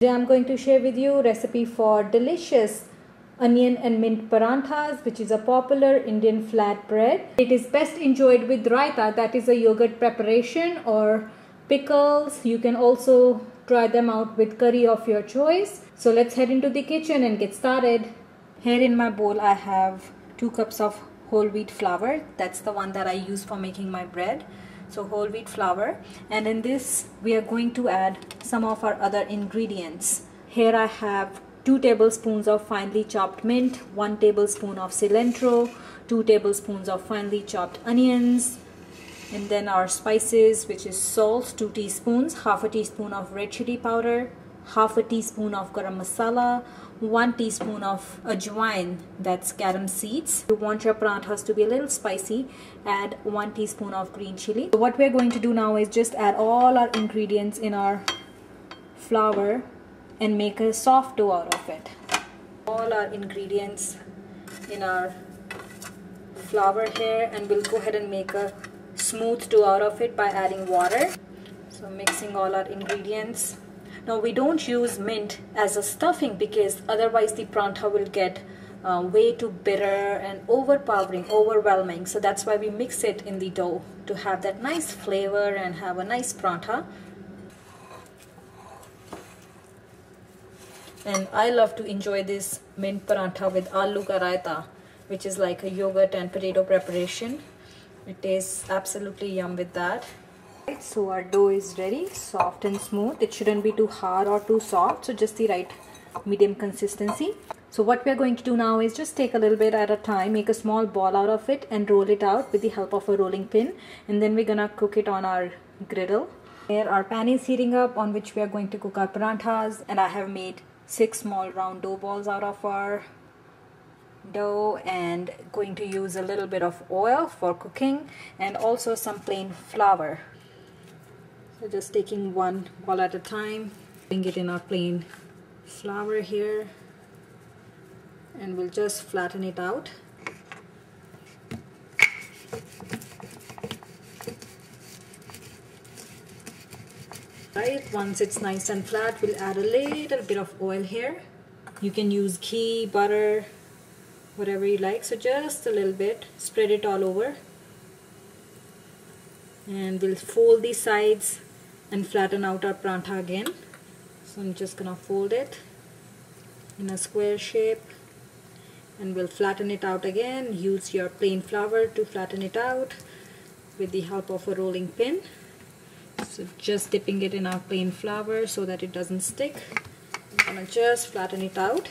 Today I'm going to share with you a recipe for delicious onion and mint paranthas, which is a popular Indian flatbread. It is best enjoyed with raita, that is a yogurt preparation, or pickles. You can also try them out with curry of your choice. So let's head into the kitchen and get started. Here in my bowl I have 2 cups of whole wheat flour. That's the one that I use for making my bread. So whole wheat flour, and in this we are going to add some of our other ingredients. Here I have 2 tablespoons of finely chopped mint, 1 tablespoon of cilantro, 2 tablespoons of finely chopped onions, and then our spices, which is salt, 2 teaspoons, half a teaspoon of red chili powder, half a teaspoon of garam masala, 1 teaspoon of ajwain, that's garam seeds. If you want your paranthas to be a little spicy, add 1 teaspoon of green chili. So what we're going to do now is just add all our ingredients in our flour and make a soft dough out of it. All our ingredients in our flour here, and we'll go ahead and make a smooth dough out of it by adding water. So mixing all our ingredients. Now we don't use mint as a stuffing because otherwise the parantha will get way too bitter and overwhelming. So that's why we mix it in the dough to have that nice flavor and have a nice parantha. And I love to enjoy this mint parantha with aloo ka raita, which is like a yogurt and potato preparation. It tastes absolutely yum with that. So our dough is ready, soft and smooth. It shouldn't be too hard or too soft, so just the right medium consistency. So what we're going to do now is just take a little bit at a time, make a small ball out of it and roll it out with the help of a rolling pin, and then we're gonna cook it on our griddle. Here our pan is heating up, on which we are going to cook our paranthas, and I have made 6 small round dough balls out of our dough, and going to use a little bit of oil for cooking and also some plain flour. So just taking one ball at a time, putting it in our plain flour here, and we'll just flatten it out. Right, once it's nice and flat, we'll add a little bit of oil here. You can use ghee, butter, whatever you like, so just a little bit. Spread it all over, and we'll fold the sides and flatten out our parantha again. So I'm just gonna fold it in a square shape, and we'll flatten it out again. Use your plain flour to flatten it out with the help of a rolling pin. So just dipping it in our plain flour so that it doesn't stick. I'm gonna just flatten it out.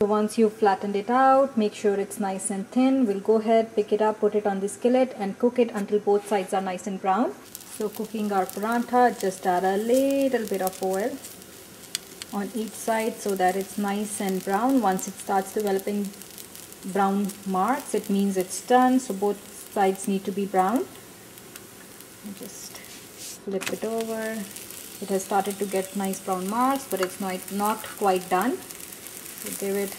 So once you've flattened it out, make sure it's nice and thin. We'll go ahead, pick it up, put it on the skillet and cook it until both sides are nice and brown. So cooking our parantha, just add a little bit of oil on each side so that it's nice and brown. Once it starts developing brown marks, it means it's done. So both sides need to be brown. And just flip it over. It has started to get nice brown marks, but it's not quite done. So give it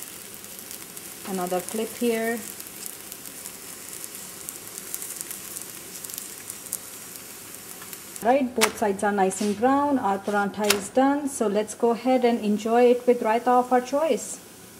another flip here. Right, both sides are nice and brown. Our parantha is done. So let's go ahead and enjoy it with raita of our choice.